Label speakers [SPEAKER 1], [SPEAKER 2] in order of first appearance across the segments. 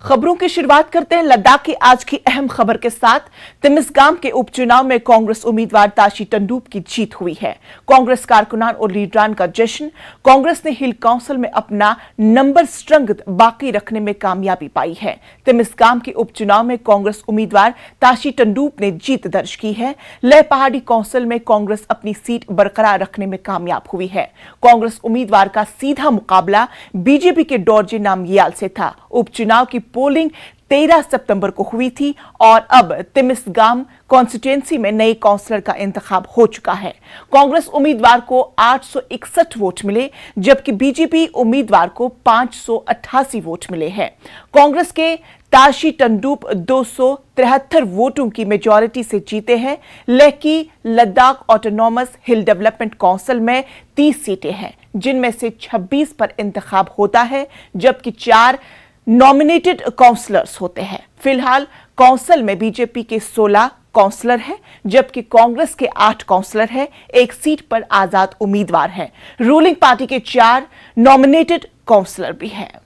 [SPEAKER 1] खबरों की शुरुआत करते हैं लद्दाख की आज की अहम खबर के साथ। तिमिस्गाम के उपचुनाव में कांग्रेस उम्मीदवार ताशी टंडूप की जीत हुई है। कांग्रेस कारकुनान और लीडरान का जश्न। कांग्रेस ने हिल काउंसिल में अपना नंबर स्ट्रेंथ बाकी रखने में कामयाबी पाई है। तिमिस्गाम के उपचुनाव में कांग्रेस उम्मीदवार ताशी टंडूप ने जीत दर्ज की है। लेह पहाड़ी काउंसिल में कांग्रेस अपनी सीट बरकरार रखने में कामयाब हुई है। कांग्रेस उम्मीदवार का सीधा मुकाबला बीजेपी के डोरजे नामग्याल से था। उपचुनाव की पोलिंग 13 सितंबर को हुई थी और अब तिमिस्गाम कॉन्स्टिट्यूएंसी में नए काउंसलर का इंतखाब हो चुका है। कांग्रेस उम्मीदवार को 861 वोट मिले, जबकि बीजेपी उम्मीदवार को 588 वोट मिले हैं। कांग्रेस के ताशी टंडूप 273 वोटों की मेजॉरिटी से जीते हैं। लेह लद्दाख ऑटोनॉमस हिल डेवलपमेंट काउंसिल में 30 सीटें हैं, जिनमें से 26 पर इंतखाब होता है, जबकि 4 नॉमिनेटेड काउंसलर्स होते हैं। फिलहाल काउंसिल में बीजेपी के 16 काउंसलर हैं, जबकि कांग्रेस के 8 काउंसलर हैं। एक सीट पर आजाद उम्मीदवार हैं। रूलिंग पार्टी के 4 नॉमिनेटेड काउंसलर भी हैं।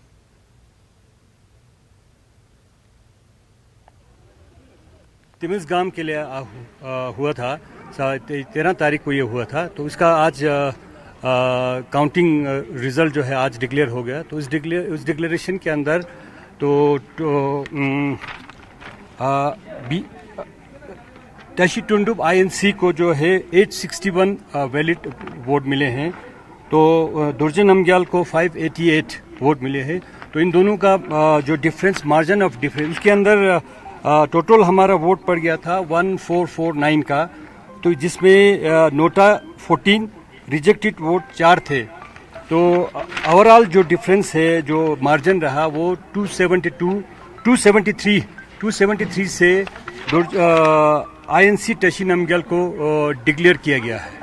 [SPEAKER 2] तिमिस्गाम के लिए हुआ था 13 तारीख को ये हुआ था, तो इसका आज काउंटिंग रिजल्ट जो है आज डिक्लेयर हो गया। तो उस डिक्लेरेशन के अंदर ताशी टंडूप आईएनसी को जो है 861 वैलिड वोट मिले हैं, तो डोरजे नामग्याल को 588 वोट मिले हैं। तो इन दोनों का जो डिफरेंस, मार्जिन ऑफ डिफरेंस, उसके अंदर टोटल हमारा वोट पड़ गया था 1449 का, तो जिसमें नोटा 14, रिजेक्टेड वोट 4 थे। तो ओवरऑल जो डिफरेंस है, जो मार्जिन रहा, वो 273 से आईएनसी ताशी नामग्याल को डिक्लेयर किया गया है।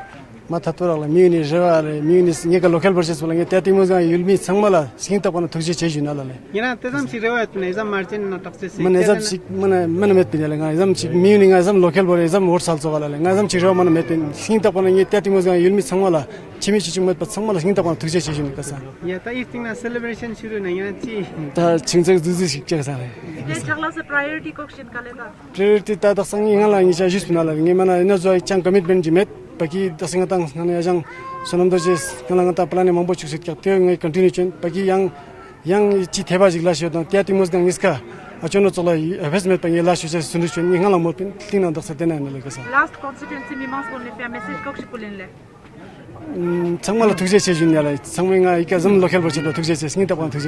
[SPEAKER 3] माथातोराला मिउनि जवाले मिउनि निका लोकल प्रोसेस बोलेंगे त्याती मुझे युल्मी संगमला सिंह तपन थुजे चेजुना लाले
[SPEAKER 4] यना तेजम सिरेवत ने एजम मार्जिन न तक्से
[SPEAKER 3] मन एजम सिक मन मेत पिने लेंगा एजम सिक मिउनि एजम लोकल बोले एजम वोट साल चोला लेंगा एजम चिरो मन मेत सिंह तपन ये त्याती मुझे युल्मी संगमला चिमी चिचु मत संगमला सिंह तपन थुजे चेजुना कसा
[SPEAKER 4] ये त इथिंग ना सेलिब्रेशन शुरू नहीं है ची
[SPEAKER 3] ता छिंजे जुजु सिक कसा है
[SPEAKER 5] ये छगला से प्रायोरिटी क्वेश्चन कालेगा
[SPEAKER 3] प्रायोरिटी ता दसंग इंगला इंग चाजिस पिना लेंगे मन इन जो चंग commitment GMAT bagi dasing tang ngane ajang sonam dojes kalang ta plane mambo chuksit ka te ngai continuation bagi yang chi theba jigla syo ta tia timos gang iska achono chola investment pang yela syo solution ngala mo pin tina daksa tena ne lekasa
[SPEAKER 5] last constituency mi mas bonne fe message kokshi pulinle
[SPEAKER 3] 정말 특제 체준이라 정말 이까 좀 로컬 버전 특제 체스니 다 본 특제